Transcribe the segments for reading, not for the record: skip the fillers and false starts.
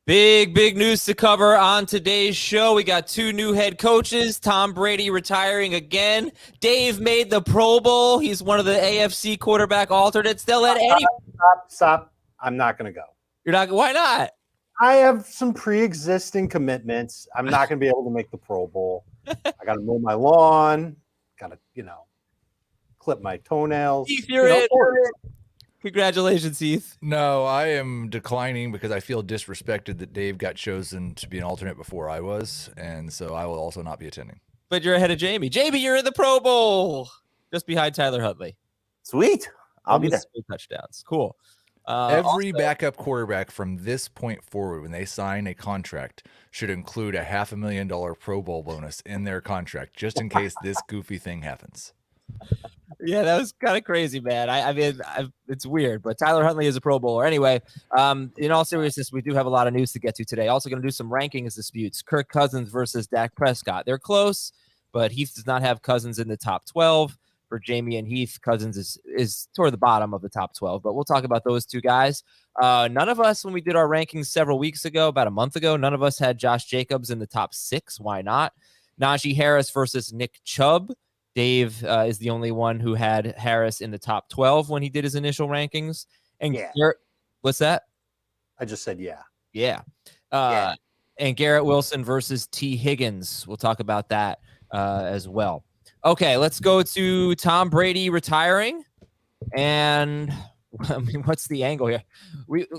Big news to cover on today's show. We got two new head coaches. Tom Brady retiring again. Dave made the Pro Bowl. He's one of the AFC quarterback alternates. They'll let any. Stop. I'm not going to go. You're not. Why not? I have some pre-existing commitments. I'm not going to be able to make the Pro Bowl. I got to mow my lawn. Got to, clip my toenails. Heath, you're in. Congratulations, Heath. No, I am declining because I feel disrespected that Dave got chosen to be an alternate before I was, and so I will also not be attending. But you're ahead of Jamie. Jamie, you're in the Pro Bowl, just behind Tyler Huntley. Sweet. I'll be there. 3 touchdowns. Cool. Every backup quarterback from this point forward, when they sign a contract, should include a $500,000 Pro Bowl bonus in their contract, just in case this goofy thing happens. Yeah, that was kind of crazy, man. I mean, it's weird, but Tyler Huntley is a Pro Bowler. Anyway, in all seriousness, we do have a lot of news to get to today. Also going to do some rankings disputes. Kirk Cousins versus Dak Prescott. They're close, but Heath does not have Cousins in the top 12. For Jamie and Heath, Cousins is toward the bottom of the top 12, but we'll talk about those two guys. None of us, when we did our rankings several weeks ago, about a month ago, none of us had Josh Jacobs in the top 6. Why not? Najee Harris versus Nick Chubb. Dave is the only one who had Harris in the top 12 when he did his initial rankings. And Garrett, what's that? I just said yeah. Yeah. And Garrett Wilson versus T. Higgins. We'll talk about that as well. Okay, let's go to Tom Brady retiring. And I mean, what's the angle here?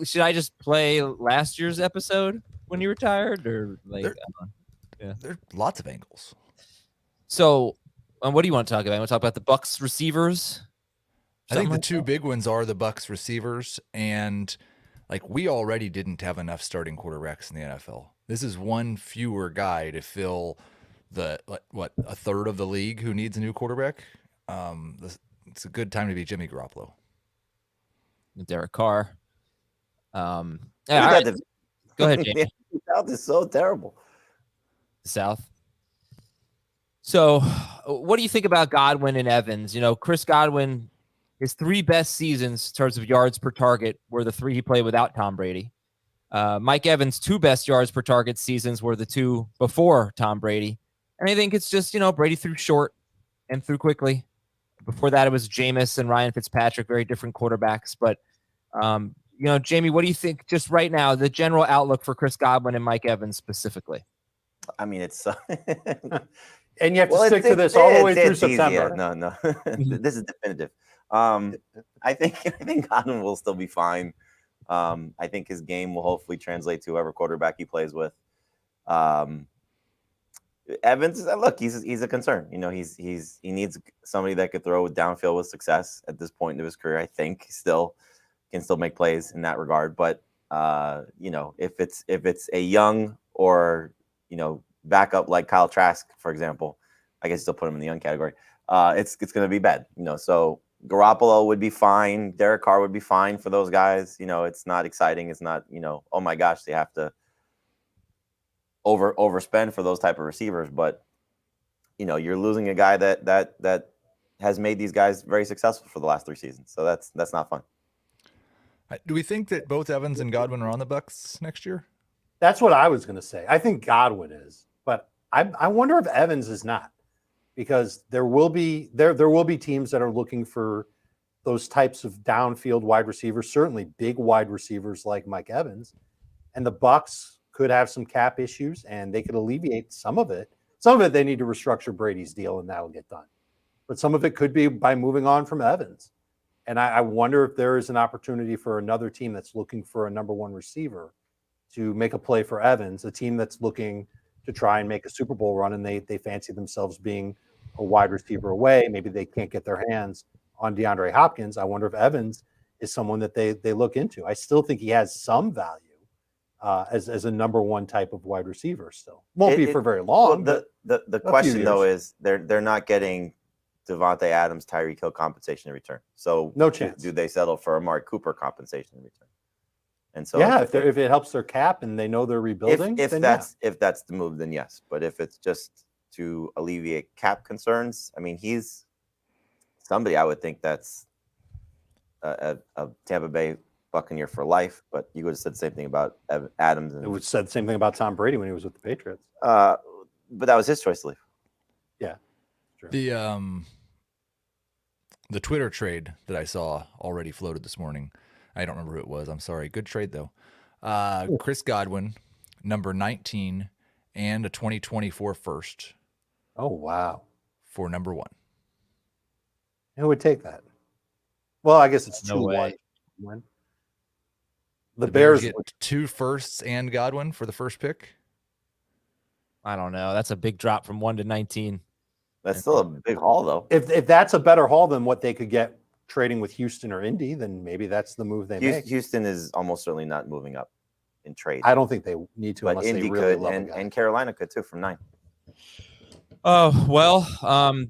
Should I just play last year's episode when he retired, or like? There's lots of angles. So, what do you want to talk about? You want to talk about the Bucs receivers? I think the two big ones are the Bucs receivers, and like we already didn't have enough starting quarterbacks in the NFL. This is one fewer guy to fill a third of the league who needs a new quarterback. It's a good time to be Jimmy Garoppolo. Derek Carr. Go ahead, Jamie. The South is so terrible. The South. So, what do you think about Godwin and Evans? Chris Godwin, his 3 best seasons in terms of yards per target were the 3 he played without Tom Brady. Mike Evans' 2 best yards per target seasons were the 2 before Tom Brady. And I think it's just, Brady threw short and threw quickly. Before that, it was Jameis and Ryan Fitzpatrick, very different quarterbacks. But, Jamie, what do you think just right now, the general outlook for Chris Godwin and Mike Evans specifically? I mean, it's... And you have to stick to this all the way through September. No. This is definitive. I think Godwin will still be fine. I think his game will hopefully translate to whoever quarterback he plays with. Evans, look, he's a concern. He needs somebody that could throw downfield with success at this point in his career. I think can still make plays in that regard. But if it's a young or backup like Kyle Trask, for example, I guess still put him in the young category. It's going to be bad. So Garoppolo would be fine. Derek Carr would be fine for those guys. It's not exciting. It's not oh my gosh, they have to overspend for those type of receivers, but you're losing a guy that has made these guys very successful for the last 3 seasons. So that's not fun. Do we think that both Evans and Godwin are on the Bucs next year? That's what I was going to say. I think Godwin is, but I wonder if Evans is not, because there will be teams that are looking for those types of downfield wide receivers, certainly big wide receivers like Mike Evans, and the Bucs could have some cap issues, and they could alleviate some of it. Some of it they need to restructure Brady's deal, and that'll get done. But some of it could be by moving on from Evans. And I wonder if there is an opportunity for another team that's looking for a number 1 receiver to make a play for Evans, a team that's looking to try and make a Super Bowl run, and they fancy themselves being a wide receiver away. Maybe they can't get their hands on DeAndre Hopkins. I wonder if Evans is someone that they look into. I still think he has some value as a number 1 type of wide receiver still. Won't be for very long. Well, the question, though, is they're not getting Devontae Adams, Tyreek Hill compensation in return. So no chance. Do they settle for Amari Cooper compensation in return? And so if it helps their cap and they know they're rebuilding, if that's the move, then yes. But if it's just to alleviate cap concerns, I mean, he's somebody I would think that's a Tampa Bay Buccaneer for life, but you would have said the same thing about Adams. It was said the same thing about Tom Brady when he was with the Patriots. But that was his choice to leave. Yeah, true. The Twitter trade that I saw already floated this morning. I don't remember who it was. I'm sorry. Good trade though. Chris Godwin, number 19, and a 2024 first. Oh wow! For number 1. Who would take that? Well, I guess it's No 2-1. way. The Bears get 2 firsts and Godwin for the first pick. I don't know. That's a big drop from 1 to 19. That's still a big haul, though. If that's a better haul than what they could get trading with Houston or Indy, then maybe that's the move they make. Houston is almost certainly not moving up in trade. I don't think they need to, but unless Indy they really could, love and Carolina could too from 9. Oh, well,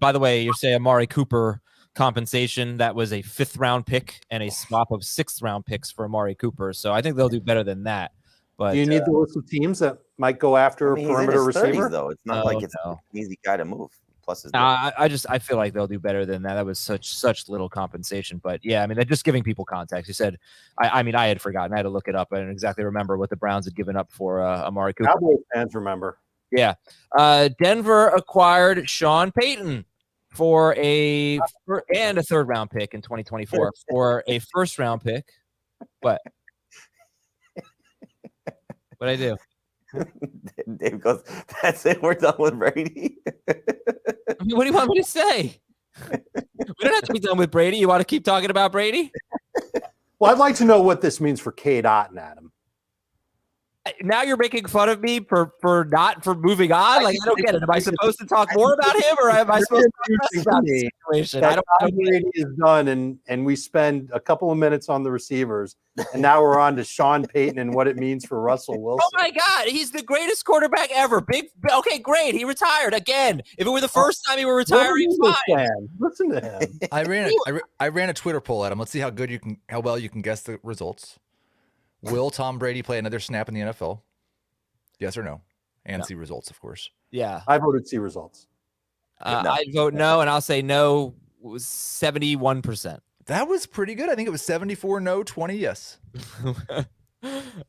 by the way, you're saying Amari Cooper compensation. That was a 5th round pick and a swap of 6th round picks for Amari Cooper. So I think they'll do better than that. But do you need the list of teams that might go after a perimeter receiver? 30s, though. It's not like it's an easy guy to move. Plus his I feel like they'll do better than that. That was such little compensation. But yeah, I mean, they're just giving people context. You said, I mean, I had forgotten. I had to look it up. I didn't exactly remember what the Browns had given up for Amari Cooper. Cowboys fans remember. Yeah. Denver acquired Sean Payton for a 3rd round pick in 2024 for a 1st round pick. What? What'd I do? Dave goes, that's it. We're done with Brady. I mean, what do you want me to say? We don't have to be done with Brady. You want to keep talking about Brady? Well, I'd like to know what this means for K-Dot and Adam. Now you're making fun of me for moving on. Like, I don't get it. Am I supposed to talk more about him, or am I supposed to talk about the situation? I don't know. Brady is done, and we spend a couple of minutes on the receivers, and now we're on to Sean Payton and what it means for Russell Wilson. Oh my God, he's the greatest quarterback ever. Okay, great. He retired again. If it were the first time he were retiring, fine. Listen to him. I ran a Twitter poll at him. Let's see how well you can guess the results. Will Tom Brady play another snap in the NFL? Yes or no? And see results, of course. Yeah. I voted see results. No. I'd vote no, and I'll say no. It was 71%. That was pretty good. I think it was 74 no, 20 yes.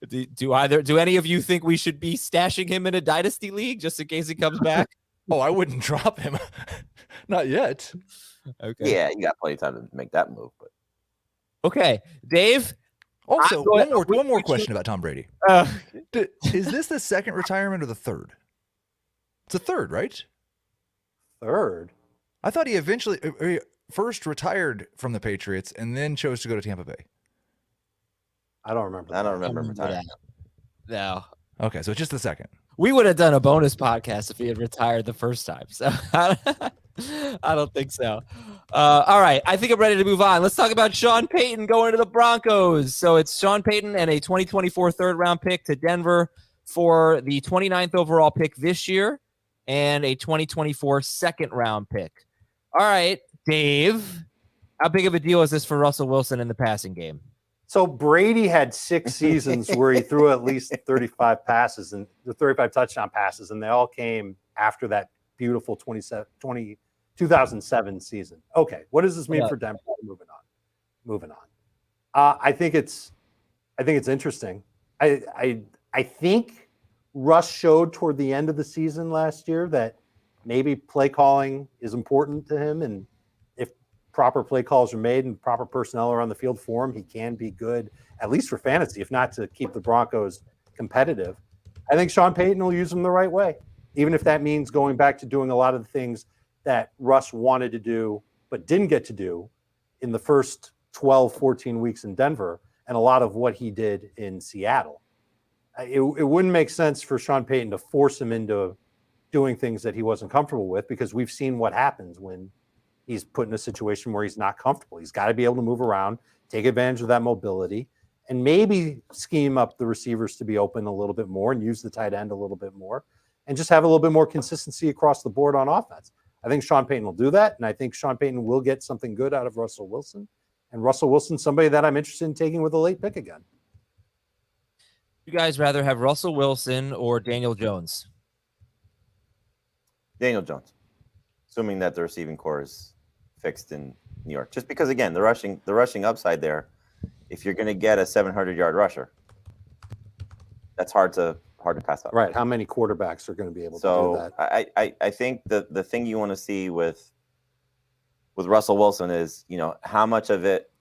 Do any of you think we should be stashing him in a dynasty league just in case he comes back? Oh, I wouldn't drop him. Not yet. Okay. Yeah, you got plenty of time to make that move. But okay, Dave. Also, one more question about Tom Brady. Is this the 2nd retirement or the 3rd? It's a 3rd, right? 3rd? I thought he eventually first retired from the Patriots and then chose to go to Tampa Bay. I don't remember. I don't remember retiring. No. Okay, so it's just the 2nd. We would have done a bonus podcast if he had retired the first time. So I don't think so. All right. I think I'm ready to move on. Let's talk about Sean Payton going to the Broncos. So it's Sean Payton and a 2024 3rd round pick to Denver for the 29th overall pick this year and a 2024 2nd round pick. All right, Dave, how big of a deal is this for Russell Wilson in the passing game? So Brady had 6 seasons where he threw at least 35 passes and 35 touchdown passes, and they all came after that beautiful 2007 season. Okay, what does this mean for Denver? Moving on. I think it's interesting. I think Russ showed toward the end of the season last year that maybe play calling is important to him, and if proper play calls are made and proper personnel are on the field for him, he can be good, at least for fantasy, if not to keep the Broncos competitive. I think Sean Payton will use him the right way, even if that means going back to doing a lot of the things that Russ wanted to do but didn't get to do in the first 12, 14 weeks in Denver, and a lot of what he did in Seattle. It wouldn't make sense for Sean Payton to force him into doing things that he wasn't comfortable with, because we've seen what happens when he's put in a situation where he's not comfortable. He's got to be able to move around, take advantage of that mobility, and maybe scheme up the receivers to be open a little bit more and use the tight end a little bit more and just have a little bit more consistency across the board on offense. I think Sean Payton will do that, and I think Sean Payton will get something good out of Russell Wilson. And Russell Wilson, somebody that I'm interested in taking with a late pick again. You guys rather have Russell Wilson or Daniel Jones? Daniel Jones, assuming that the receiving core is fixed in New York. Just because, again, the rushing upside there if you're going to get a 700-yard rusher, that's hard to pass up. Right. How many quarterbacks are going to be able to do that? I think the thing you want to see with Russell Wilson is, how much of it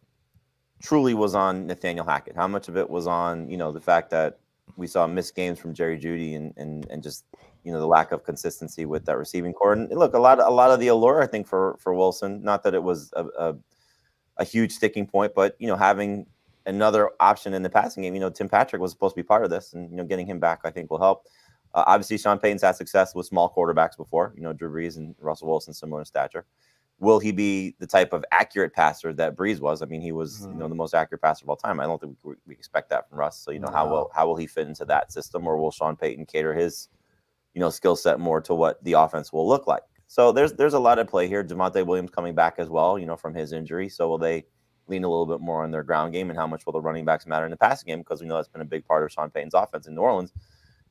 truly was on Nathaniel Hackett, how much of it was on, the fact that we saw missed games from Jerry Jeudy and just, the lack of consistency with that receiving core. And look, a lot of the allure, I think, for Wilson, not that it was a huge sticking point, but, having another option in the passing game. Tim Patrick was supposed to be part of this, and, getting him back, I think, will help. Obviously, Sean Payton's had success with small quarterbacks before, Drew Brees and Russell Wilson, similar in stature. Will he be the type of accurate passer that Brees was? I mean, he was, the most accurate passer of all time. I don't think we expect that from Russ. So, how will he fit into that system, or will Sean Payton cater his, skill set more to what the offense will look like? So there's a lot at play here. Javonte Williams coming back as well, from his injury. So will they lean a little bit more on their ground game, and how much will the running backs matter in the passing game? Because we know that's been a big part of Sean Payton's offense in New Orleans,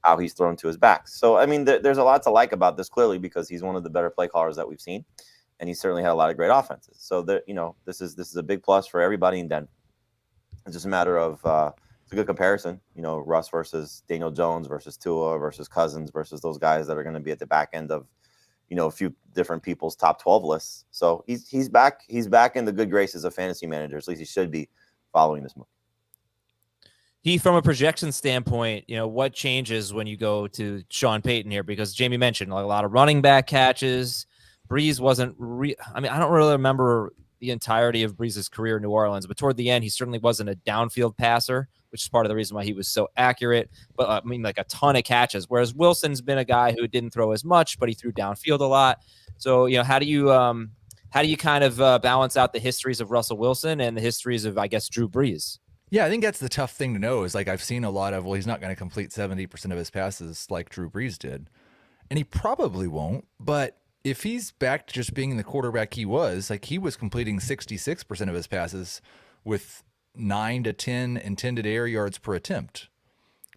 how he's thrown to his backs. So, I mean, there's a lot to like about this, clearly, because he's one of the better play callers that we've seen. And he certainly had a lot of great offenses. So this is a big plus for everybody in Denver. It's just a matter of it's a good comparison. Russ versus Daniel Jones versus Tua versus Cousins versus those guys that are going to be at the back end of a few different people's top 12 lists. So he's back. He's back in the good graces of fantasy managers. At least he should be following this move. Heath, from a projection standpoint, what changes when you go to Sean Payton here? Because Jamie mentioned a lot of running back catches. Brees wasn't I don't really remember the entirety of Brees' career in New Orleans, but toward the end, he certainly wasn't a downfield passer, which is part of the reason why he was so accurate. But like a ton of catches, whereas Wilson's been a guy who didn't throw as much, but he threw downfield a lot. So, how do you kind of balance out the histories of Russell Wilson and the histories of, I guess, Drew Brees? Yeah, I think that's the tough thing to know is, like, I've seen a lot of, he's not going to complete 70% of his passes like Drew Brees did. And he probably won't, but if he's back to just being the quarterback he was completing 66% of his passes with 9 to 10 intended air yards per attempt.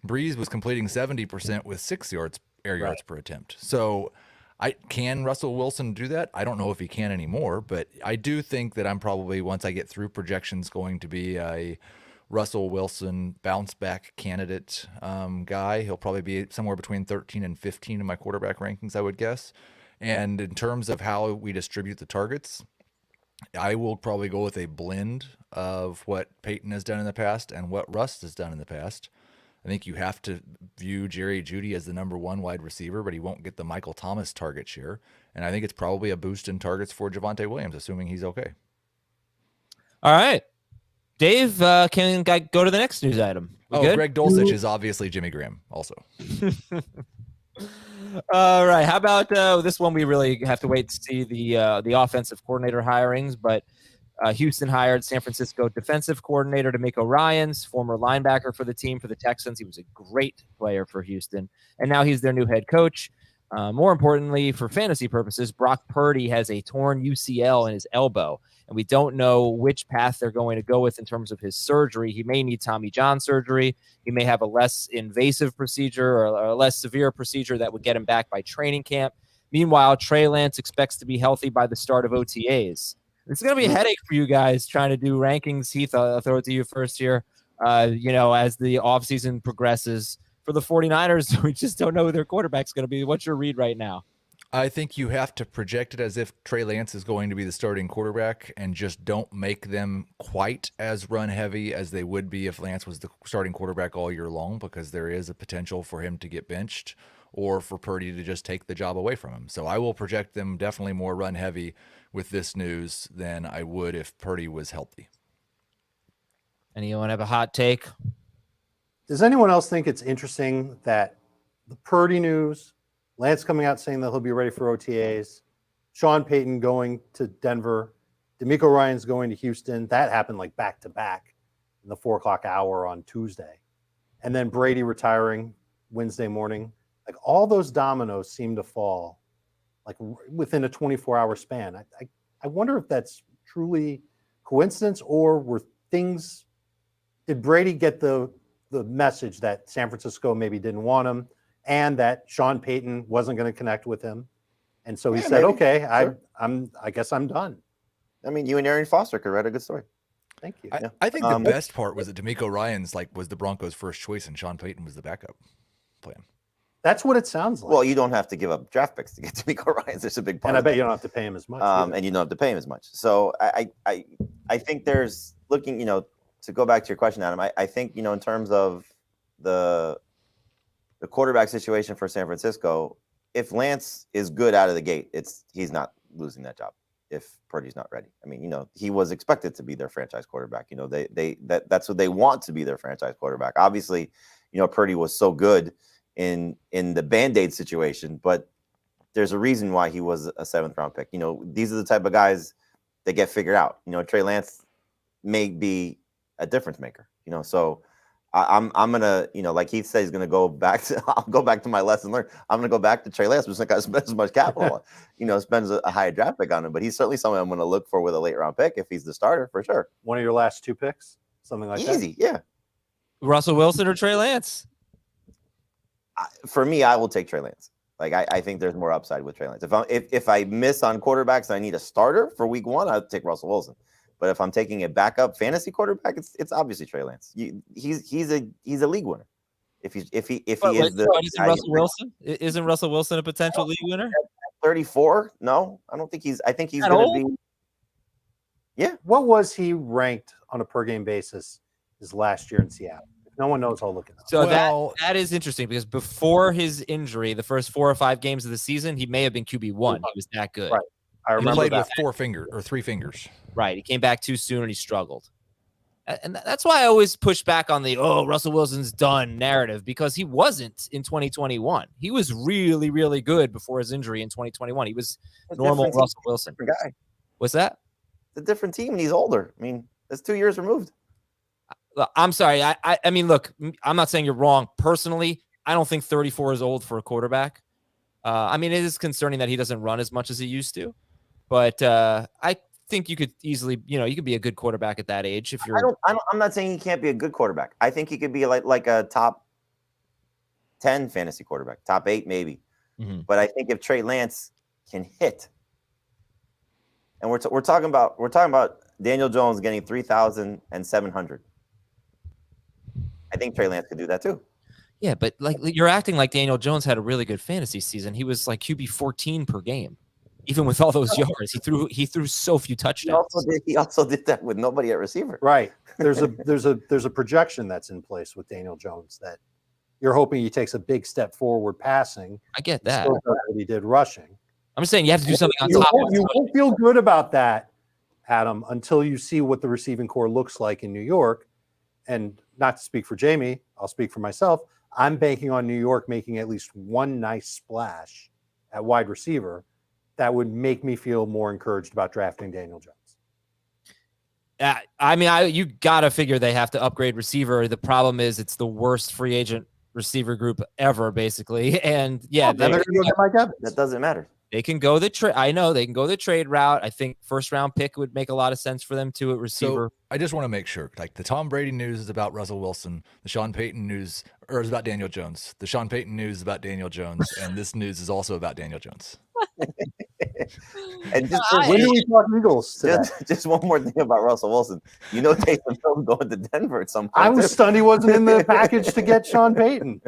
Brees was completing 70% with 6 air yards per attempt. So can Russell Wilson do that? I don't know if he can anymore, but I do think that I'm probably, once I get through projections, going to be a Russell Wilson bounce back candidate guy. He'll probably be somewhere between 13 and 15 in my quarterback rankings, I would guess. And in terms of how we distribute the targets, I will probably go with a blend of what Payton has done in the past and what Russ has done in the past. I think you have to view Jerry Jeudy as the number one wide receiver, but he won't get the Michael Thomas target share. And I think it's probably a boost in targets for Javonte Williams, assuming he's okay. All right. Dave, can I go to the next news item? Good? Greg Dulcich is obviously Jimmy Graham also. All right. How about this one? We really have to wait to see the offensive coordinator hirings, but Houston hired San Francisco defensive coordinator DeMeco Ryans, former linebacker for the team for the Texans. He was a great player for Houston, and now he's their new head coach. More importantly, for fantasy purposes, Brock Purdy has a torn UCL in his elbow, and we don't know which path they're going to go with in terms of his surgery. He may need Tommy John surgery. He may have a less invasive procedure or a less severe procedure that would get him back by training camp. Meanwhile, Trey Lance expects to be healthy by the start of OTAs. It's going to be a headache for you guys trying to do rankings. Heath, I'll throw it to you first here. As the offseason progresses for the 49ers, we just don't know who their quarterback's going to be. What's your read right now? I think you have to project it as if Trey Lance is going to be the starting quarterback and just don't make them quite as run heavy as they would be if Lance was the starting quarterback all year long, because there is a potential for him to get benched or for Purdy to just take the job away from him. So I will project them definitely more run heavy with this news than I would if Purdy was healthy. Anyone have a hot take? Does anyone else think it's interesting that the Purdy news, Lance coming out saying that he'll be ready for OTAs, Sean Payton going to Denver, DeMeco Ryans going to Houston, that happened like back to back in the 4:00 hour on Tuesday. And then Brady retiring Wednesday morning. Like all those dominoes seem to fall like within a 24-hour span. I wonder if that's truly coincidence, or were things, did Brady get the message that San Francisco maybe didn't want him and that Sean Payton wasn't going to connect with him? And so he said, maybe. okay, Sure. I guess I'm done. I mean, you and Arian Foster could write a good story. Thank you. I think the best part was that DeMeco Ryans was the Broncos' first choice, and Sean Payton was the backup plan. That's what it sounds like. Well, you don't have to give up draft picks to get DeMeco Ryans. There's a big part. And I bet you don't have to pay him as much. And you don't have to pay him as much. So I think there's looking, to go back to your question, Adam. I think in terms of the quarterback situation for San Francisco, if Lance is good out of the gate, he's not losing that job. If Purdy's not ready, I mean, he was expected to be their franchise quarterback. That's what they want to be their franchise quarterback. Obviously, Purdy was so good in the Band-Aid situation, but there's a reason why he was a 7th round pick. These are the type of guys that get figured out. Trey Lance may be a difference maker. So I'm gonna, like Heath said, he's gonna go back to. I'll go back to my lesson learned. I'm gonna go back to Trey Lance, which I spend as much capital, spends a high draft pick on him. But he's certainly someone I'm gonna look for with a late round pick if he's the starter for sure. One of your last 2 picks, something like that. Easy, yeah. Russell Wilson or Trey Lance? For me, I will take Trey Lance. I think there's more upside with Trey Lance. If I miss on quarterbacks and I need a starter for week 1, I'll take Russell Wilson. But if I'm taking a backup fantasy quarterback, it's obviously Trey Lance. He's a league winner. If he is isn't Russell Wilson? Isn't Russell Wilson a potential league winner? 34? No, I don't think he's. I think he's going to be. Yeah. What was he ranked on a per game basis his last year in Seattle? If no one knows, I'll look it up. So that is interesting because before his injury, the first 4 or 5 games of the season, he may have been QB1. He was that good. Right. I remember he played that. with 3 fingers. Right. He came back too soon and he struggled. And that's why I always push back on the, Russell Wilson's done narrative, because he wasn't in 2021. He was really, really good before his injury in 2021. He was normal Russell Wilson. Guy. What's that? It's a different team and he's older. I mean, that's 2 years removed. I'm sorry. I mean, look, I'm not saying you're wrong. Personally, I don't think 34 is old for a quarterback. I mean, it is concerning that he doesn't run as much as he used to. But I think you could easily, you could be a good quarterback at that age if you're. I'm not saying he can't be a good quarterback. I think he could be like a top 10 fantasy quarterback, top 8 maybe. Mm-hmm. But I think if Trey Lance can hit, and we're talking about Daniel Jones getting 3,700. I think Trey Lance could do that too. Yeah, but you're acting like Daniel Jones had a really good fantasy season. He was like QB 14 per game. Even with all those yards, he threw so few touchdowns. He also did that with nobody at receiver. Right. There's a projection that's in place with Daniel Jones that you're hoping he takes a big step forward passing. I get that. Still does what he did rushing. I'm saying you have to do something on top. You won't feel good about that, Adam, until you see what the receiving core looks like in New York. And not to speak for Jamie, I'll speak for myself. I'm banking on New York making at least one nice splash at wide receiver. That would make me feel more encouraged about drafting Daniel Jones. I mean, you got to figure they have to upgrade receiver. The problem is it's the worst free agent receiver group ever, basically. And that doesn't matter. They can go the trade. I know they can go the trade route. I think 1st round pick would make a lot of sense for them too at receiver. So I just want to make sure, the Tom Brady news is about Russell Wilson. The Sean Payton news is about Daniel Jones. The Sean Payton news is about Daniel Jones, and this news is also about Daniel Jones. And when do we talk Eagles today? Just one more thing about Russell Wilson. Taysom Hill going to Denver at some point. I was stunned he wasn't in the package to get Sean Payton.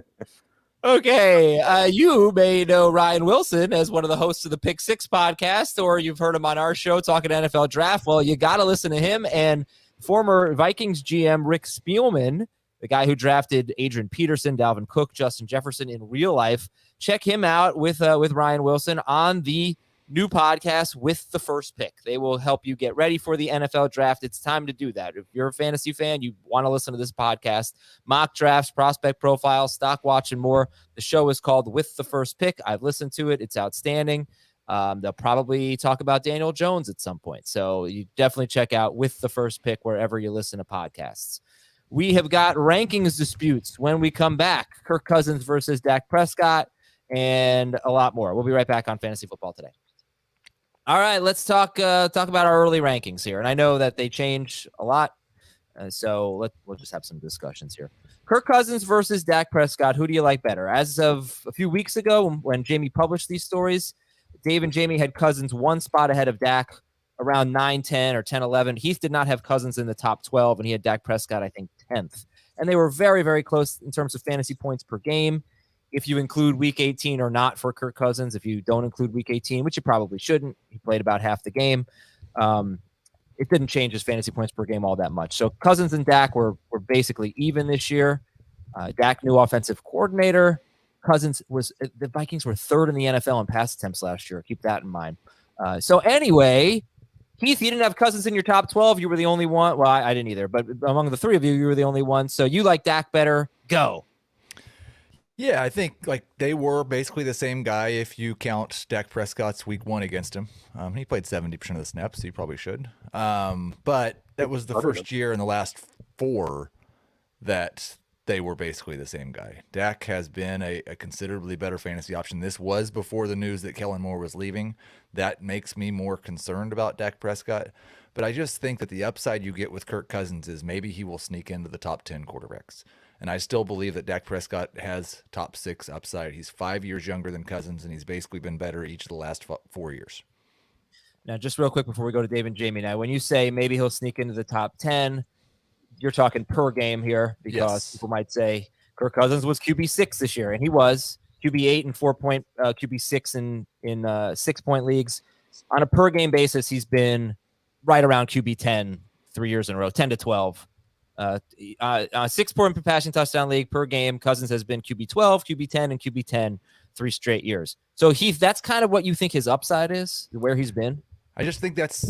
Okay, you may know Ryan Wilson as one of the hosts of the Pick 6 podcast, or you've heard him on our show talking NFL draft. Well, you got to listen to him and former Vikings GM Rick Spielman, the guy who drafted Adrian Peterson, Dalvin Cook, Justin Jefferson in real life. Check him out with Ryan Wilson on the new podcast With the First Pick. They will help you get ready for the NFL draft. It's time to do that. If you're a fantasy fan, you want to listen to this podcast, mock drafts, prospect profiles, stock watch, and more. The show is called With the First Pick. I've listened to it. It's outstanding. They'll probably talk about Daniel Jones at some point. So you definitely check out With the First Pick wherever you listen to podcasts. We have got rankings disputes when we come back. Kirk Cousins versus Dak Prescott and a lot more. We'll be right back on Fantasy Football Today. All right, let's talk about our early rankings here. And I know that they change a lot, so we'll just have some discussions here. Kirk Cousins versus Dak Prescott. Who do you like better? As of a few weeks ago when Jamie published these stories, Dave and Jamie had Cousins 1 spot ahead of Dak, around 9, 10 or 10, 11. Heath did not have Cousins in the top 12, and he had Dak Prescott, I think, 10th. And they were very, very close in terms of fantasy points per game. If you include week 18 or not for Kirk Cousins, if you don't include week 18, which you probably shouldn't, he played about half the game. It didn't change his fantasy points per game all that much. So Cousins and Dak were basically even this year. Dak, new offensive coordinator. Cousins the Vikings were 3rd in the NFL in pass attempts last year. Keep that in mind. So anyway, Heath, you didn't have Cousins in your top 12. You were the only one. Well, I didn't either, but among the three of you, you were the only one. So you like Dak better. Go. Yeah, I think like they were basically the same guy if you count Dak Prescott's week 1 against him. He played 70% of the snaps, so you probably should. But that was the first year in the last 4 that they were basically the same guy. Dak has been a considerably better fantasy option. This was before the news that Kellen Moore was leaving. That makes me more concerned about Dak Prescott. But I just think that the upside you get with Kirk Cousins is maybe he will sneak into the top 10 quarterbacks. And I still believe that Dak Prescott has top 6 upside. He's 5 years younger than Cousins, and he's basically been better each of the last 4 years. Now, just real quick before we go to Dave and Jamie. Now, when you say maybe he'll sneak into the top 10, you're talking per game here because people might say Kirk Cousins was QB6 this year, and he was QB8 and 4-point, QB6 in 6-point leagues. On a per game basis, he's been right around QB10 3 years in a row, 10 to 12. 6-point per passing touchdown league per game. Cousins has been QB12, QB10, and QB10 3 straight years. So Heath, that's kind of what you think his upside is, where he's been. I just think that's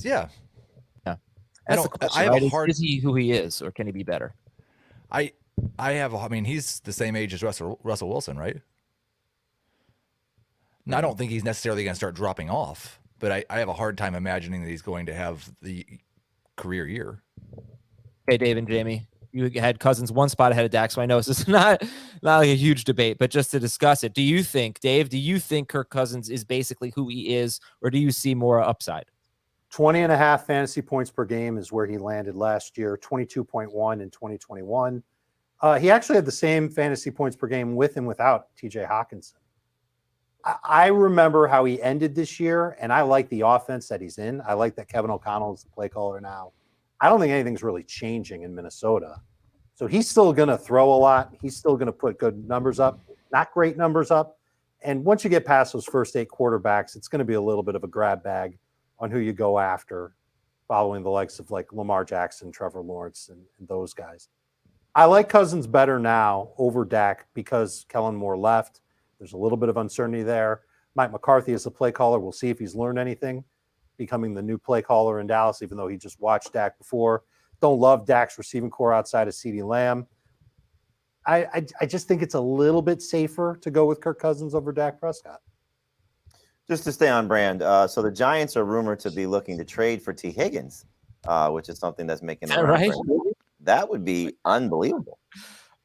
That's the question, right? Is he who he is, or can he be better? I mean, he's the same age as Russell Wilson, right? And I don't think he's necessarily going to start dropping off, but I have a hard time imagining that he's going to have the career year. Okay, Dave and Jamie, you had Cousins 1 spot ahead of Dak, so I know this is not like a huge debate, but just to discuss it, do you think Kirk Cousins is basically who he is, or do you see more upside? 20.5 fantasy points per game is where he landed last year, 22.1 in 2021. He actually had the same fantasy points per game with and without TJ Hawkinson. I remember how he ended this year, and I like the offense that he's in. I like that Kevin O'Connell is the play caller now. I don't think anything's really changing in Minnesota. So he's still going to throw a lot. He's still going to put good numbers up, not great numbers up. And once you get past those first 8 quarterbacks, it's going to be a little bit of a grab bag on who you go after, following the likes of like Lamar Jackson, Trevor Lawrence, and those guys. I like Cousins better now over Dak because Kellen Moore left. There's a little bit of uncertainty there. Mike McCarthy is the play caller. We'll see if he's learned anything, becoming the new play caller in Dallas, even though he just watched Dak before. Don't love Dak's receiving core outside of CeeDee Lamb. I just think it's a little bit safer to go with Kirk Cousins over Dak Prescott. Just to stay on brand, so the Giants are rumored to be looking to trade for T. Higgins, which is something that's making them right. That would be unbelievable.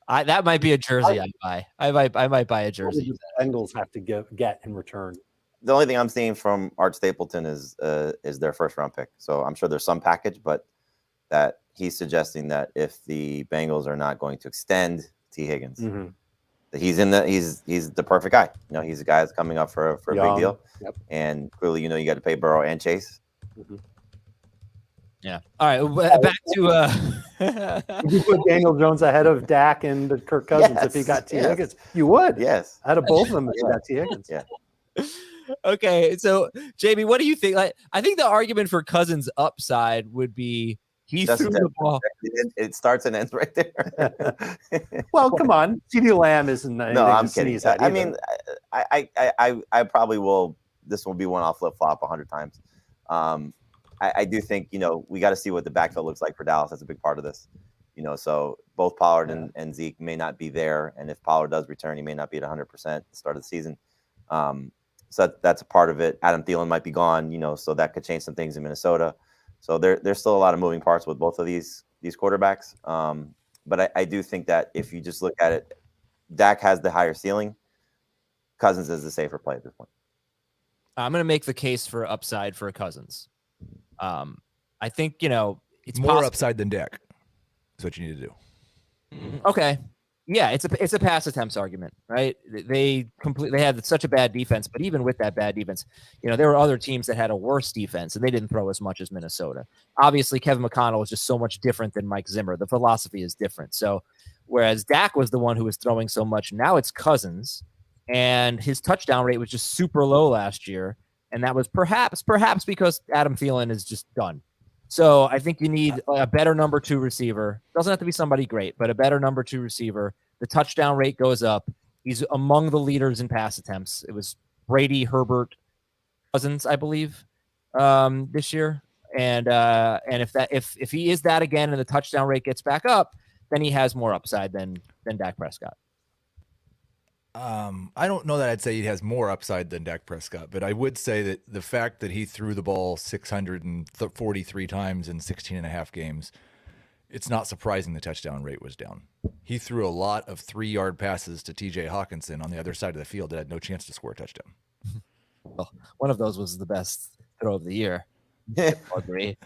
That might be a jersey I'd buy. I might buy a jersey. The Bengals have to get in return. The only thing I'm seeing from Art Stapleton is their first round pick. So I'm sure there's some package, but that he's suggesting that if the Bengals are not going to extend T. Higgins, that he's the perfect guy. You know, he's a guy that's coming up for a big deal. Yep. And clearly, you know, you got to pay Burrow and Chase. Yeah. All right. Back to Would you put Daniel Jones ahead of Dak and Kirk Cousins if he got T. Higgins? You would. Yes. Out of both of them, if you got T. Higgins. Yeah. Okay. So, Jamie, what do you think? Like, I think the argument for Cousins' upside would be he threw the ball. It starts and ends right there. Well, come on. CeeDee Lamb isn't anything. No, I'm to kidding. sneeze at I either. mean, I probably will. This will be one I'll flip flop 100 times. I do think, you know, we got to see what the backfield looks like for Dallas. That's a big part of this. You know, so both Pollard and Zeke may not be there. And if Pollard does return, he may not be at 100% at the start of the season. So that's a part of it. Adam Thielen might be gone, you know, so that could change some things in Minnesota. So there's still a lot of moving parts with both of these quarterbacks. But I do think that if you just look at it, Dak has the higher ceiling. Cousins is the safer play at this point. I'm going to make the case for upside for Cousins. I think, you know, it's more possible. upside than Dak is what you need to do. Okay. Yeah, it's a pass attempts argument, right? They had such a bad defense, but even with that bad defense, there were other teams that had a worse defense and they didn't throw as much as Minnesota. Obviously, Kevin McConnell is just so much different than Mike Zimmer. The philosophy is different. So, whereas Dak was the one who was throwing so much, now it's Cousins, and his touchdown rate was just super low last year, and that was perhaps because Adam Thielen is just done. So I think you need a better number 2 receiver. Doesn't have to be somebody great, but a better number 2 receiver. The touchdown rate goes up. He's among the leaders in pass attempts. It was Brady, Herbert, Cousins, I believe, this year. And if he is that again and the touchdown rate gets back up, then he has more upside than Dak Prescott. I don't know that I'd say he has more upside than Dak Prescott, but I would say that the fact that he threw the ball 643 times in 16 and a half games, it's not surprising the touchdown rate was down. He threw a lot of 3-yard passes to TJ Hawkinson on the other side of the field that had no chance to score a touchdown. Well, one of those was the best throw of the year. All right,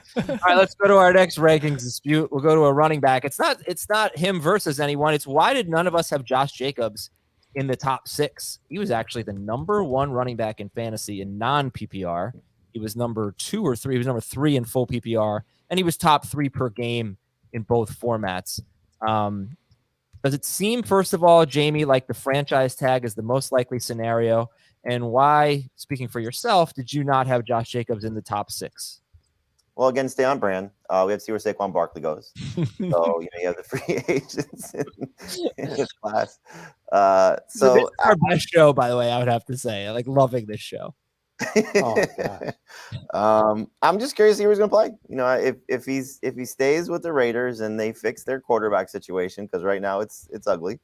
let's go to our next rankings dispute. We'll go to a running back. It's not him versus anyone. It's why did none of us have Josh Jacobs in the top 6? He was actually the number 1 running back in fantasy in non-PPR. He was number 2 or 3. He was number 3 in full PPR, and he was top 3 per game in both formats. Does it seem, first of all, Jamie, like the franchise tag is the most likely scenario? And why, speaking for yourself, did you not have Josh Jacobs in the top 6? Well, again, stay on brand. We have to see where Saquon Barkley goes. So, you have the free agents in his class. So this is our best show, by the way, I would have to say. I like loving this show. Oh, God. I'm just curious to see where he's going to play. If he stays with the Raiders and they fix their quarterback situation, because right now it's ugly,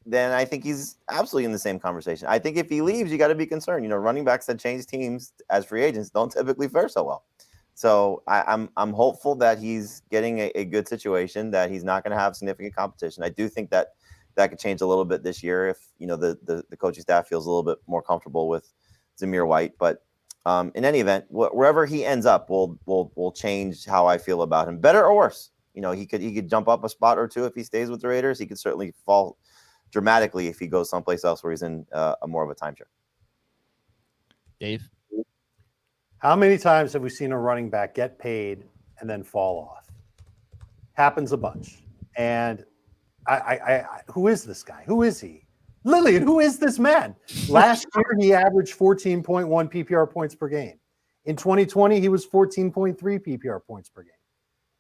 then I think he's absolutely in the same conversation. I think if he leaves, you got to be concerned. Running backs that change teams as free agents don't typically fare so well. So I'm hopeful that he's getting a good situation, that he's not going to have significant competition. I do think that could change a little bit this year if the coaching staff feels a little bit more comfortable with Zamir White. But in any event, wherever he ends up will change how I feel about him, better or worse. He could jump up a spot or 2 if he stays with the Raiders. He could certainly fall dramatically if he goes someplace else where he's in a more of a timeshare. Dave? How many times have we seen a running back get paid and then fall off? Happens a bunch. And I who is this guy? Who is he? Lillian, who is this man? Last year, he averaged 14.1 PPR points per game. In 2020, he was 14.3 PPR points per game.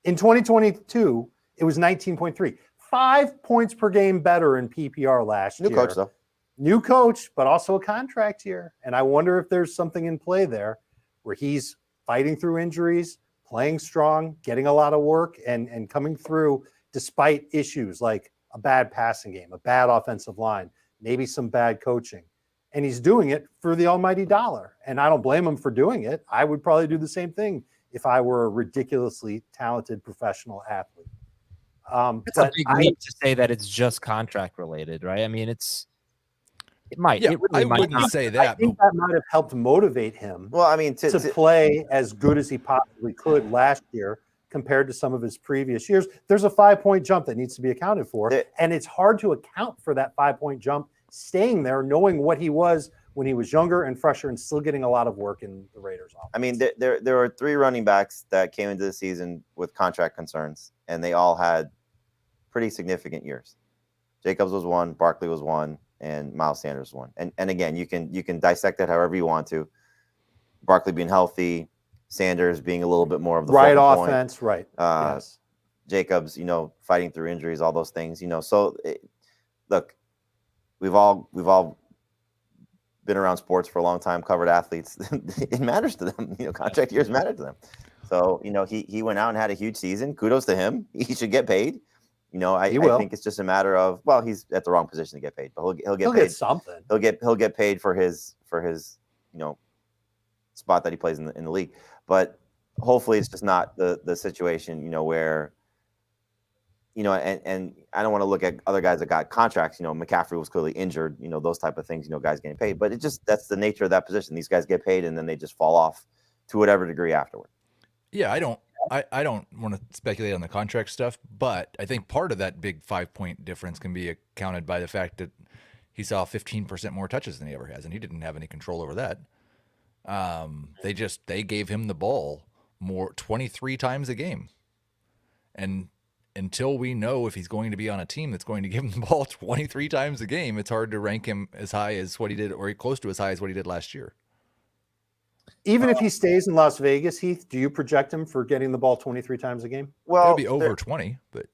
In 2022, it was 19.3. 5 points per game better in PPR last year. New coach, though. New coach, but also a contract year. And I wonder if there's something in play there where he's fighting through injuries, playing strong, getting a lot of work, and coming through despite issues like a bad passing game, a bad offensive line, maybe some bad coaching. And he's doing it for the almighty dollar. And I don't blame him for doing it. I would probably do the same thing if I were a ridiculously talented professional athlete. It's a big leap to say that it's just contract related, right? I mean, it might. Yeah, it really I might wouldn't not. say that. I think that might have helped motivate him. Well, I mean, to play as good as he possibly could last year compared to some of his previous years. There's a 5-point jump that needs to be accounted for, and it's hard to account for that 5-point jump staying there, knowing what he was when he was younger and fresher and still getting a lot of work in the Raiders offense. I mean, there were 3 running backs that came into the season with contract concerns, and they all had pretty significant years. Jacobs was 1, Barkley was 1, and Miles Sanders 1. And again, you can dissect that however you want to. Barkley being healthy, Sanders being a little bit more of the right focal offense, point. right? Yes. Jacobs, fighting through injuries, all those things. So look, we've all been around sports for a long time, covered athletes. It matters to them. Contract years matter to them. So he went out and had a huge season. Kudos to him. He should get paid. I think it's just a matter of, well, he's at the wrong position to get paid, but he'll get paid. Get something. He'll get paid for his spot that he plays in the league. But hopefully it's just not the situation, where, and I don't want to look at other guys that got contracts. McCaffrey was clearly injured, those type of things, guys getting paid. But that's the nature of that position. These guys get paid and then they just fall off to whatever degree afterward. Yeah, I I don't want to speculate on the contract stuff, but I think part of that big 5-point difference can be accounted by the fact that he saw 15% more touches than he ever has, and he didn't have any control over that. They gave him the ball 23 times a game. And until we know if he's going to be on a team that's going to give him the ball 23 times a game, it's hard to rank him as high as what he did, or close to as high as what he did last year. Even if he stays in Las Vegas, Heath, do you project him for getting the ball 23 times a game? Well, It'll be over 20, but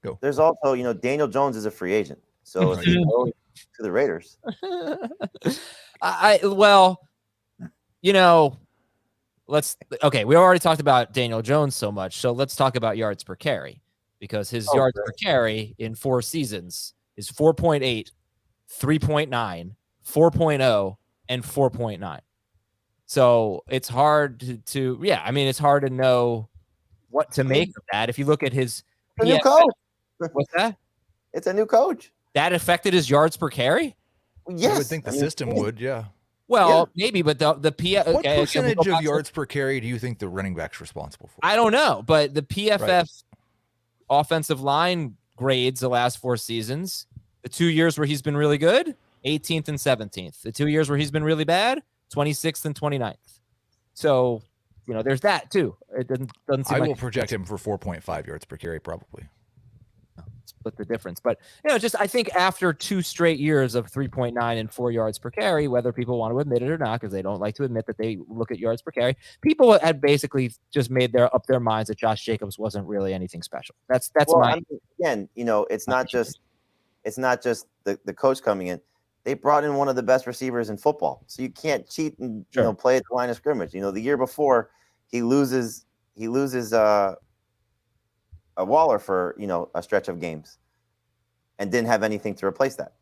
go. There's also, Daniel Jones is a free agent. So if he goes to the Raiders. We already talked about Daniel Jones so much, so let's talk about yards per carry, because his yards per carry in 4 seasons is 4.8, 3.9, 4.0, and 4.9. So it's hard it's hard to know what to make of that. If you look at his new coach. What's that? It's a new coach. That affected his yards per carry? Yes. I would think the system would, yeah. Well, maybe, but the PFF. What percentage of yards per carry do you think the running back's responsible for? I don't know, but the PFF offensive line grades the last 4 seasons. The 2 years where he's been really good, 18th and 17th. The 2 years where he's been really bad, 26th and 29th. So, there's that too. It doesn't seem I like will project him for 4.5 yards per carry, probably. Split the difference. But, I think after 2 straight years of 3.9 and 4 yards per carry, whether people want to admit it or not, because they don't like to admit that they look at yards per carry, people had basically just made up their minds that Josh Jacobs wasn't really anything special. That's again, it's not just the coach coming in. They brought in one of the best receivers in football. So you can't cheat and play at the line of scrimmage. The year before he loses a Waller for, a stretch of games and didn't have anything to replace that,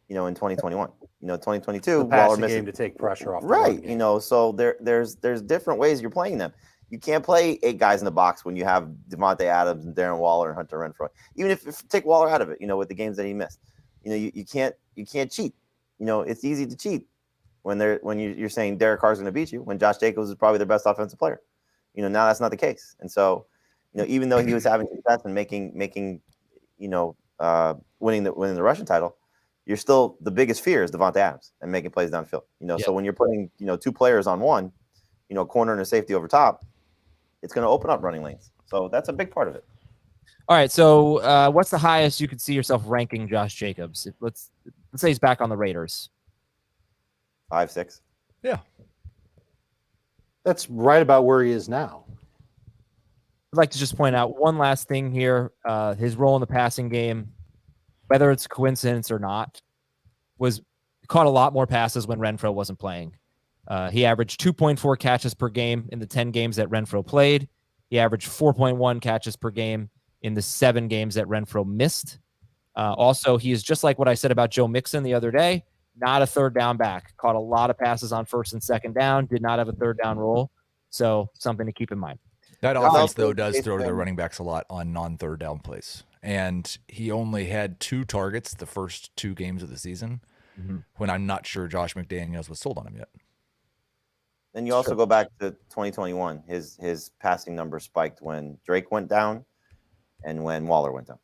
in 2021, 2022, Waller missed game to take pressure off. Right. So there's different ways you're playing them. You can't play 8 guys in the box when you have Devontae Adams and Darren Waller and Hunter Renfrow. Even if take Waller out of it, with the games that he missed, you can't cheat. It's easy to cheat when you're saying Derek Carr's going to beat you when Josh Jacobs is probably their best offensive player. Now that's not the case. And so, even though he was having success and making winning the rushing title, you're still the biggest fear is Devontae Adams and making plays downfield. So when you're putting 2 players on one, corner and a safety over top, it's going to open up running lanes. So that's a big part of it. All right. So what's the highest you could see yourself ranking Josh Jacobs? Let's say he's back on the Raiders. 5, 6. Yeah. That's right about where he is now. I'd like to just point out one last thing here. His role in the passing game, whether it's coincidence or not, was caught a lot more passes when Renfrow wasn't playing. He averaged 2.4 catches per game in the 10 games that Renfrow played. He averaged 4.1 catches per game in the 7 games that Renfrow missed. Also, he is just like what I said about Joe Mixon the other day, not a third down back. Caught a lot of passes on first and second down, did not have a third down role. So something to keep in mind. That offense, though, does throw to their running backs a lot on non-third down plays. And he only had 2 targets the first 2 games of the season, when I'm not sure Josh McDaniels was sold on him yet. Then you also go back to 2021. His passing numbers spiked when Drake went down and when Waller went down.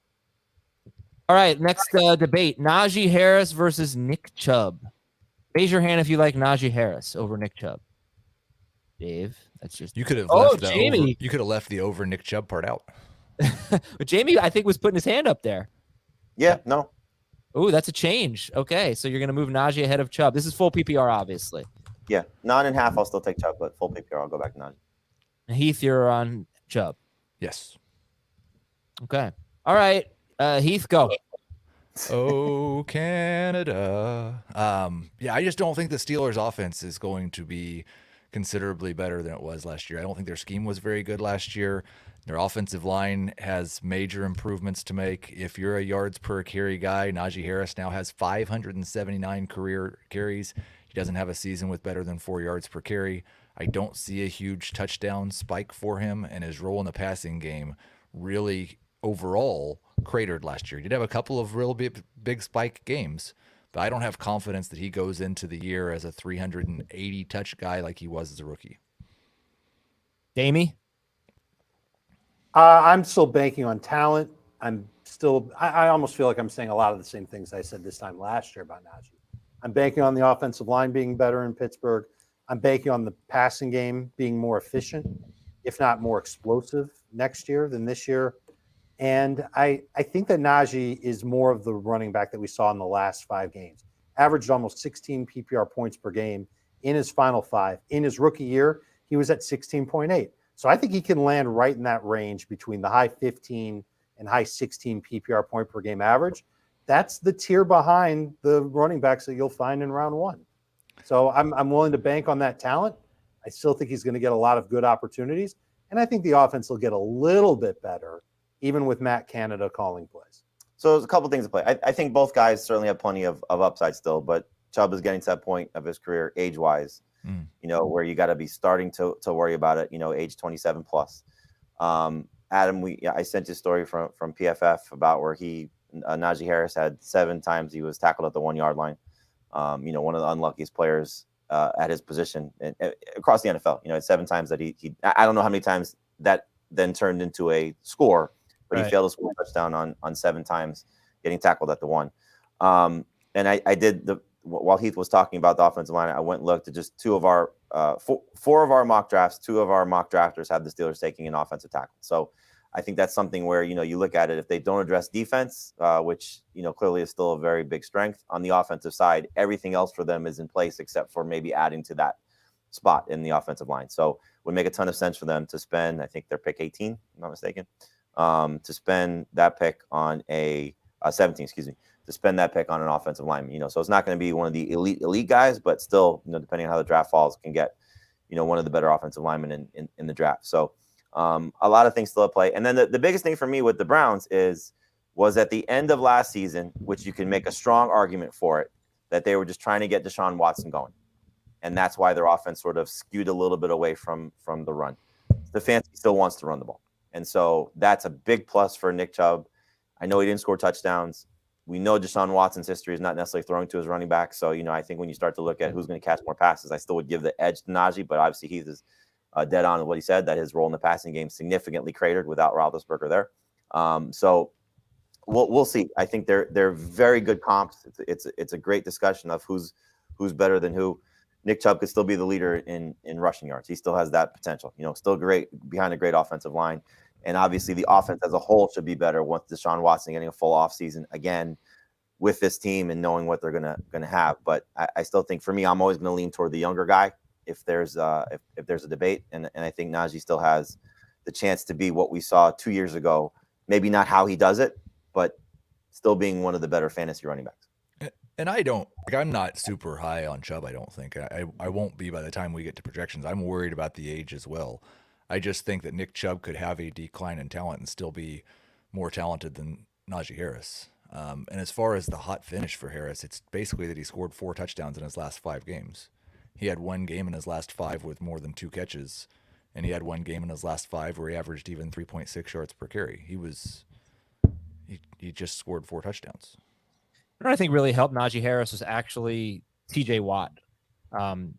All right, next debate, Najee Harris versus Nick Chubb. Raise your hand if you like Najee Harris over Nick Chubb. Dave, that's just you could have Jamie. You could have left the over Nick Chubb part out. But Jamie, I think, was putting his hand up there. Yeah, no. Oh, that's a change. Okay, so you're going to move Najee ahead of Chubb. This is full PPR, obviously. Yeah, 9.5. I'll still take Chubb, but full PPR, I'll go back to Najee. Heath, you're on Chubb. Yes. Okay. All right, Heath, go. Oh, Canada. I just don't think the Steelers' offense is going to be considerably better than it was last year. I don't think their scheme was very good last year. Their offensive line has major improvements to make. If you're a yards per carry guy, Najee Harris now has 579 career carries. He doesn't have a season with better than 4 yards per carry. I don't see a huge touchdown spike for him, and his role in the passing game really overall cratered last year. He did have a couple of real big spike games, but I don't have confidence that he goes into the year as a 380 touch guy like he was as a rookie. Damie? I'm still banking on talent. I almost feel like I'm saying a lot of the same things I said this time last year about Najee. I'm banking on the offensive line being better in Pittsburgh. I'm banking on the passing game being more efficient, if not more explosive next year than this year. And I think that Najee is more of the running back that we saw in the last 5 games. Averaged almost 16 PPR points per game in his final 5. In his rookie year, he was at 16.8. So I think he can land right in that range between the high 15 and high 16 PPR point per game average. That's the tier behind the running backs that you'll find in round 1. So I'm willing to bank on that talent. I still think he's going to get a lot of good opportunities. And I think the offense will get a little bit better, even with Matt Canada calling plays. So there's a couple things to play. I think both guys certainly have plenty of upside still, but Chubb is getting to that point of his career age-wise, where you got to be starting to worry about it, age 27 plus. Adam, I sent you a story from PFF about where Najee Harris had 7 times he was tackled at the 1-yard line. One of the unluckiest players at his position across the NFL. At 7 times that he I don't know how many times that then turned into a score, but he failed to score a touchdown on 7 times getting tackled at the 1. And I did while Heath was talking about the offensive line, I went and looked at just 2 of our 4 of our mock drafts. 2 of our mock drafters had the Steelers taking an offensive tackle. So I think that's something where, you look at it, if they don't address defense, which, clearly is still a very big strength on the offensive side, everything else for them is in place except for maybe adding to that spot in the offensive line. So it would make a ton of sense for them to spend, I think their pick 18, if I'm not mistaken, to spend that pick on 17, to spend that pick on an offensive lineman. So it's not going to be one of the elite guys, but still, depending on how the draft falls, can get, one of the better offensive linemen in the draft. So a lot of things still at play. And then the biggest thing for me with the Browns was at the end of last season, which you can make a strong argument for it, that they were just trying to get Deshaun Watson going. And that's why their offense sort of skewed a little bit away from the run. Stefanski still wants to run the ball. And so that's a big plus for Nick Chubb. I know he didn't score touchdowns. We know Deshaun Watson's history is not necessarily throwing to his running back. So, I think when you start to look at who's going to catch more passes, I still would give the edge to Najee, but obviously Heath is dead on with what he said, that his role in the passing game significantly cratered without Roethlisberger there. So we'll see. I think they're very good comps. It's a great discussion of who's better than who. Nick Chubb could still be the leader in rushing yards. He still has that potential. Still great behind a great offensive line. And obviously the offense as a whole should be better once Deshaun Watson getting a full offseason again with this team and knowing what they're gonna have. But I still think, for me, I'm always going to lean toward the younger guy if there's a debate. And I think Najee still has the chance to be what we saw 2 years ago. Maybe not how he does it, but still being one of the better fantasy running backs. And I'm not super high on Chubb, I don't think. I won't be by the time we get to projections. I'm worried about the age as well. I just think that Nick Chubb could have a decline in talent and still be more talented than Najee Harris. And as far as the hot finish for Harris, it's basically that he scored 4 touchdowns in his last 5 games. He had 1 game in his last 5 with more than 2 catches, and he had 1 game in his last 5 where he averaged even 3.6 yards per carry. He just scored 4 touchdowns. What I think really helped Najee Harris was actually TJ Watt.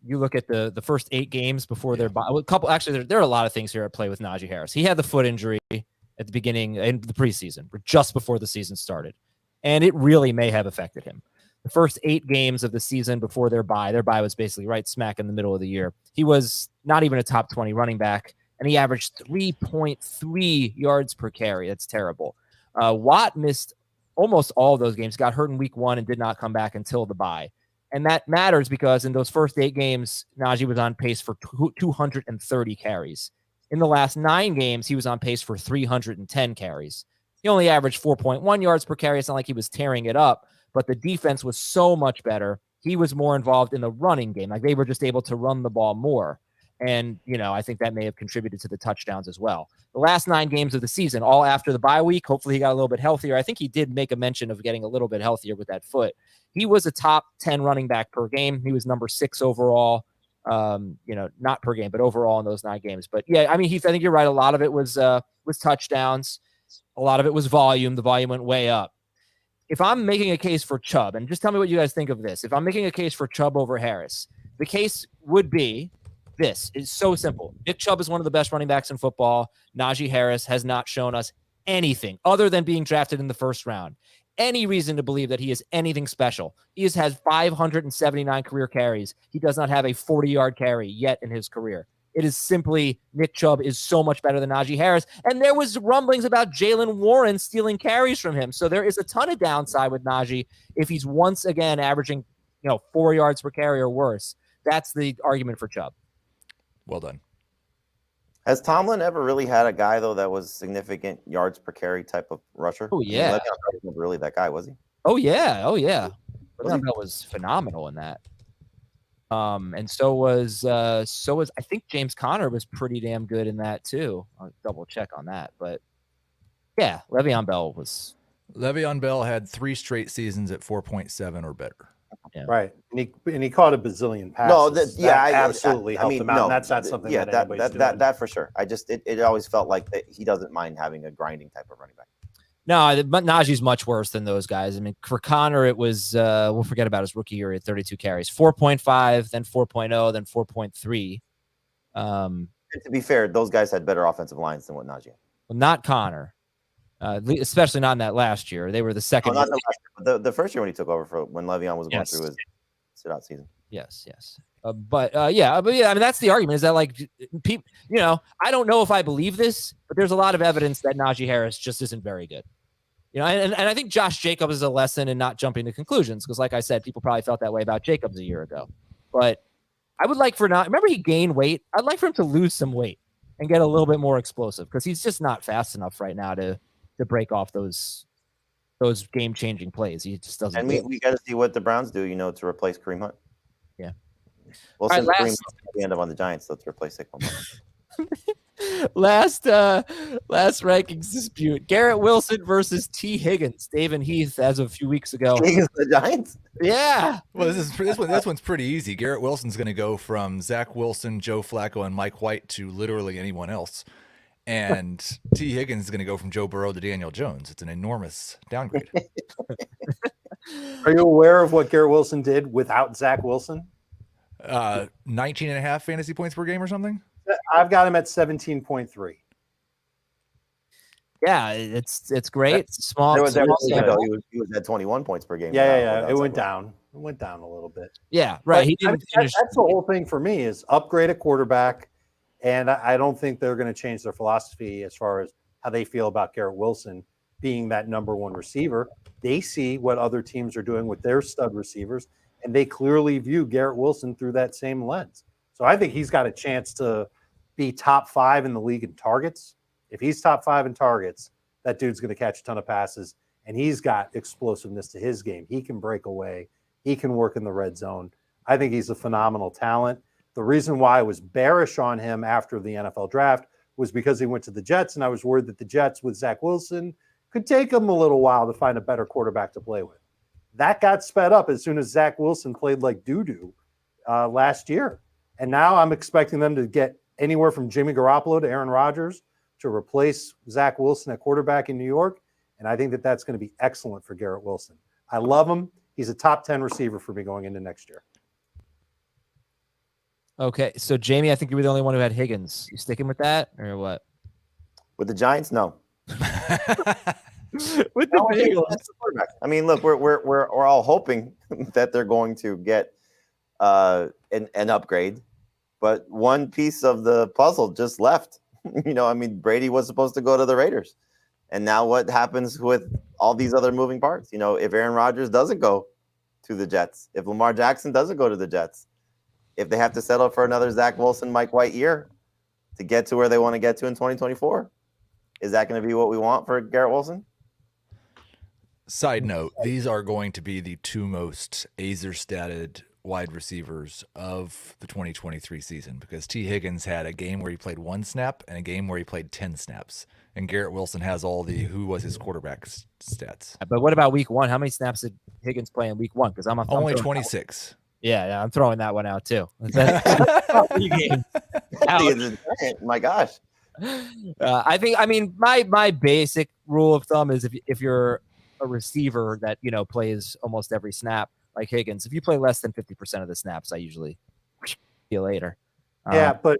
You look at the first 8 games before their bye. There are a lot of things here at play with Najee Harris. He had the foot injury at the beginning in the preseason, just before the season started, and it really may have affected him. The first 8 games of the season before their bye was basically right smack in the middle of the year. He was not even a top 20 running back, and he averaged 3.3 yards per carry. That's terrible. Watt missed almost all of those games, got hurt in week 1 and did not come back until the bye. And that matters because in those first 8 games, Najee was on pace for 230 carries. In the last 9 games, he was on pace for 310 carries. He only averaged 4.1 yards per carry. It's not like he was tearing it up, but the defense was so much better. He was more involved in the running game. Like, they were just able to run the ball more. And, I think that may have contributed to the touchdowns as well. The last 9 games of the season, all after the bye week, hopefully he got a little bit healthier. I think he did make a mention of getting a little bit healthier with that foot. He was a top 10 running back per game. He was number 6 overall, not per game, but overall in those 9 games. But yeah, I mean, Heath, I think you're right. A lot of it was touchdowns. A lot of it was volume. The volume went way up. If I'm making a case for Chubb, and just tell me what you guys think of this. If I'm making a case for Chubb over Harris, the case would be this. It's so simple. Nick Chubb is one of the best running backs in football. Najee Harris has not shown us anything other than being drafted in the first round. Any reason to believe that he is anything special. He has 579 career carries. He does not have a 40-yard carry yet in his career. It is simply Nick Chubb is so much better than Najee Harris. And there was rumblings about Jalen Warren stealing carries from him. So there is a ton of downside with Najee if he's once again averaging, 4 yards per carry or worse. That's the argument for Chubb. Well done. Has Tomlin ever really had a guy, though, that was significant yards per carry type of rusher? Oh, yeah. Le'Veon Bell was never really that guy, was he? Oh, yeah. Le'Veon Bell was phenomenal in that. And so was I think James Conner was pretty damn good in that too. I'll double check on that, but yeah, Le'Veon Bell had 3 straight seasons at 4.7 or better. Yeah. Right, and he caught a bazillion passes. No, I absolutely helped him out. And that's not something that for sure. It always felt like that he doesn't mind having a grinding type of running back. No, but Najee's much worse than those guys. I mean, for Connor, it was we'll forget about his rookie year at 32 carries, 4.5, then 4.0, then 4.3. And to be fair, those guys had better offensive lines than what Najee had. Well, not Connor, especially not in that last year. They were the second. Not the last year, but the first year when he took over for when Le'Veon was going through his sit-out season. Yes. But I mean, that's the argument is that people, I don't know if I believe this, but there's a lot of evidence that Najee Harris just isn't very good. And I think Josh Jacobs is a lesson in not jumping to conclusions because, like I said, people probably felt that way about Jacobs a year ago. But I would like remember he gained weight. I'd like for him to lose some weight and get a little bit more explosive because he's just not fast enough right now to break off those game-changing plays. He just doesn't. And we got to see what the Browns do, to replace Kareem Hunt. Yeah. Well, since Kareem Hunt's at the end of on the Giants, let's replace Saquon Barkley. Last rankings dispute: Garrett Wilson versus T. Higgins. Dave and Heath, as of a few weeks ago. Higgins, the Giants. Yeah. Well, this one's pretty easy. Garrett Wilson's going to go from Zach Wilson, Joe Flacco, and Mike White to literally anyone else, and T. Higgins is going to go from Joe Burrow to Daniel Jones. It's an enormous downgrade. Are you aware of what Garrett Wilson did without Zach Wilson? 19 and a half fantasy points per game or something. I've got him at 17.3. Yeah, it's great. It's small. He was at 21 points per game. Yeah. It went down. It went down a little bit. Yeah, right. He didn't finish. That's the whole thing for me is upgrade a quarterback, and I don't think they're going to change their philosophy as far as how they feel about Garrett Wilson being that number one receiver. They see what other teams are doing with their stud receivers, and they clearly view Garrett Wilson through that same lens. So I think he's got a chance to be top 5 in the league in targets. If he's top 5 in targets, that dude's going to catch a ton of passes, and he's got explosiveness to his game. He can break away. He can work in the red zone. I think he's a phenomenal talent. The reason why I was bearish on him after the NFL draft was because he went to the Jets, and I was worried that the Jets with Zach Wilson could take him a little while to find a better quarterback to play with. That got sped up as soon as Zach Wilson played like doo-doo last year. And now I'm expecting them to get anywhere from Jimmy Garoppolo to Aaron Rodgers to replace Zach Wilson at quarterback in New York. And I think that that's going to be excellent for Garrett Wilson. I love him. He's a top 10 receiver for me going into next year. Okay. So, Jamie, I think you were the only one who had Higgins. You sticking with that or what? With the Giants? No. With the Bengals. I mean, look, we're all hoping that they're going to get an upgrade, but one piece of the puzzle just left. I mean, Brady was supposed to go to the Raiders, and now what happens with all these other moving parts? If Aaron Rodgers doesn't go to the Jets, if Lamar Jackson doesn't go to the Jets, if they have to settle for another Zach Wilson, Mike White year to get to where they want to get to in 2024, is that going to be what we want for Garrett Wilson? Side note, these are going to be the 2 most Azer-statted wide receivers of the 2023 season because T. Higgins had a game where he played 1 snap and a game where he played 10 snaps. And Garrett Wilson has all the who was his quarterback stats. But what about week 1? How many snaps did Higgins play in week 1? Because I'm only 26. Yeah, I'm throwing that one out too. My gosh. I mean, my basic rule of thumb is if you're a receiver that plays almost every snap like Higgins, if you play less than 50% of the snaps, I usually see you later. Yeah, but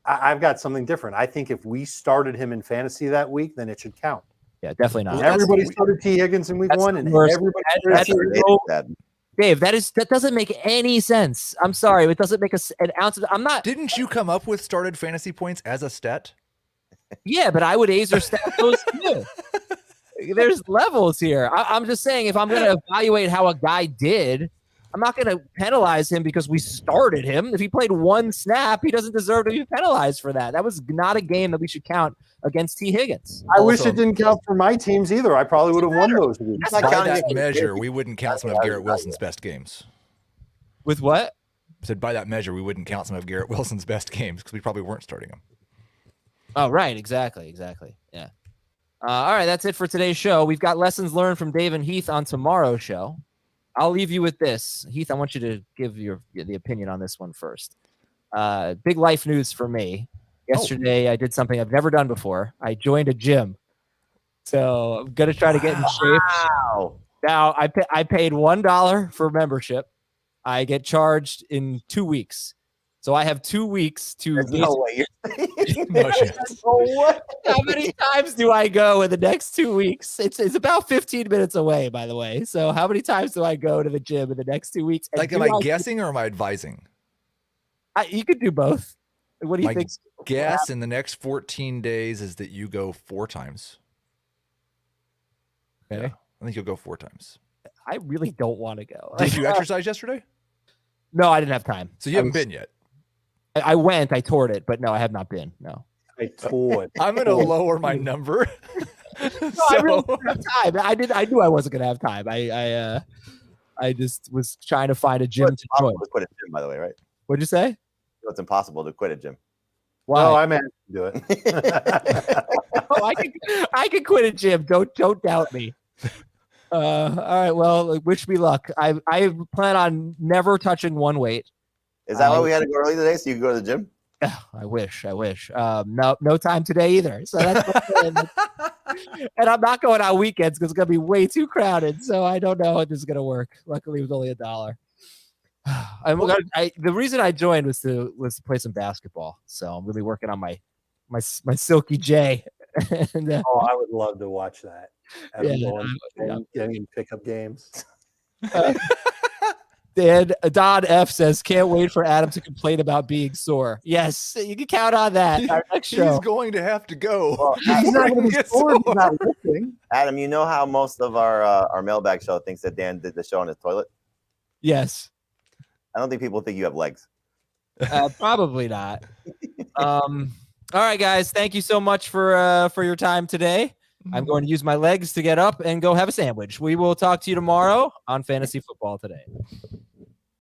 I've got something different. I think if we started him in fantasy that week, then it should count. Yeah, definitely not. And everybody started T. Higgins in week That's one, the and worst. everybody That's started Dave, that doesn't make any sense. I'm sorry, it doesn't make an ounce of. I'm not. Didn't you come up with started fantasy points as a stat? Yeah, but I would Azer stat those too. There's levels here. I'm just saying, if I'm going to evaluate how a guy did, I'm not going to penalize him because we started him. If he played one snap, he doesn't deserve to be penalized for that. That was not a game that we should count against T. Higgins. I wish it didn't count for my teams either. I probably would have won those weeks. By that measure, we wouldn't count some of Garrett Wilson's best games. With what? I said by that measure, we wouldn't count some of Garrett Wilson's best games because we probably weren't starting him. Oh, right. Exactly. Yeah. All right. That's it for today's show. We've got lessons learned from Dave and Heath on tomorrow's show. I'll leave you with this. Heath, I want you to give the opinion on this one first. Big life news for me. Yesterday, I did something I've never done before. I joined a gym. So I'm going to try to get in shape. Wow. Now, I paid $1 for membership. I get charged in 2 weeks. So I have 2 weeks to. There's no way No chance. How many times do I go in the next 2 weeks? It's about 15 minutes away, by the way. So how many times do I go to the gym in the next 2 weeks? And Like, am I guessing or am I advising? You could do both. What do you My think? guess in the next 14 days is that you go 4 times. Okay. Yeah, I think you'll go 4 times. I really don't want to go. Did you exercise yesterday? No, I didn't have time. So you haven't been yet. I went. I toured it, but no, I have not been. No. I toured. I'm going to lower my number. No, I really didn't have time. I knew I wasn't going to have time. I just was trying to find a gym It's to join. impossible to quit a gym, by the way, right? What'd you say? It's impossible to quit a gym. Why? No, I meant to do it. Oh, I can quit a gym. Don't doubt me. All right. Well, wish me luck. I plan on never touching one weight. Is that why we had to go early today so you can go to the gym? I wish. No time today either. So that's and I'm not going on weekends because it's gonna be way too crowded. So I don't know if this is gonna work. Luckily, it was only $1. The reason I joined was to play some basketball. So I'm really working on my Silky J. And, I would love to watch that. Yeah, Getting pickup games. Don F says, can't wait for Adam to complain about being sore. Yes, you can count on that. Our next show. He's going to have to go. Well, He's not going to be sore. He's not listening. Adam, you know how most of our mailbag show thinks that Dan did the show on his toilet? Yes. I don't think people think you have legs. Probably not. All right, guys. Thank you so much for your time today. I'm going to use my legs to get up and go have a sandwich. We will talk to you tomorrow on Fantasy Football Today.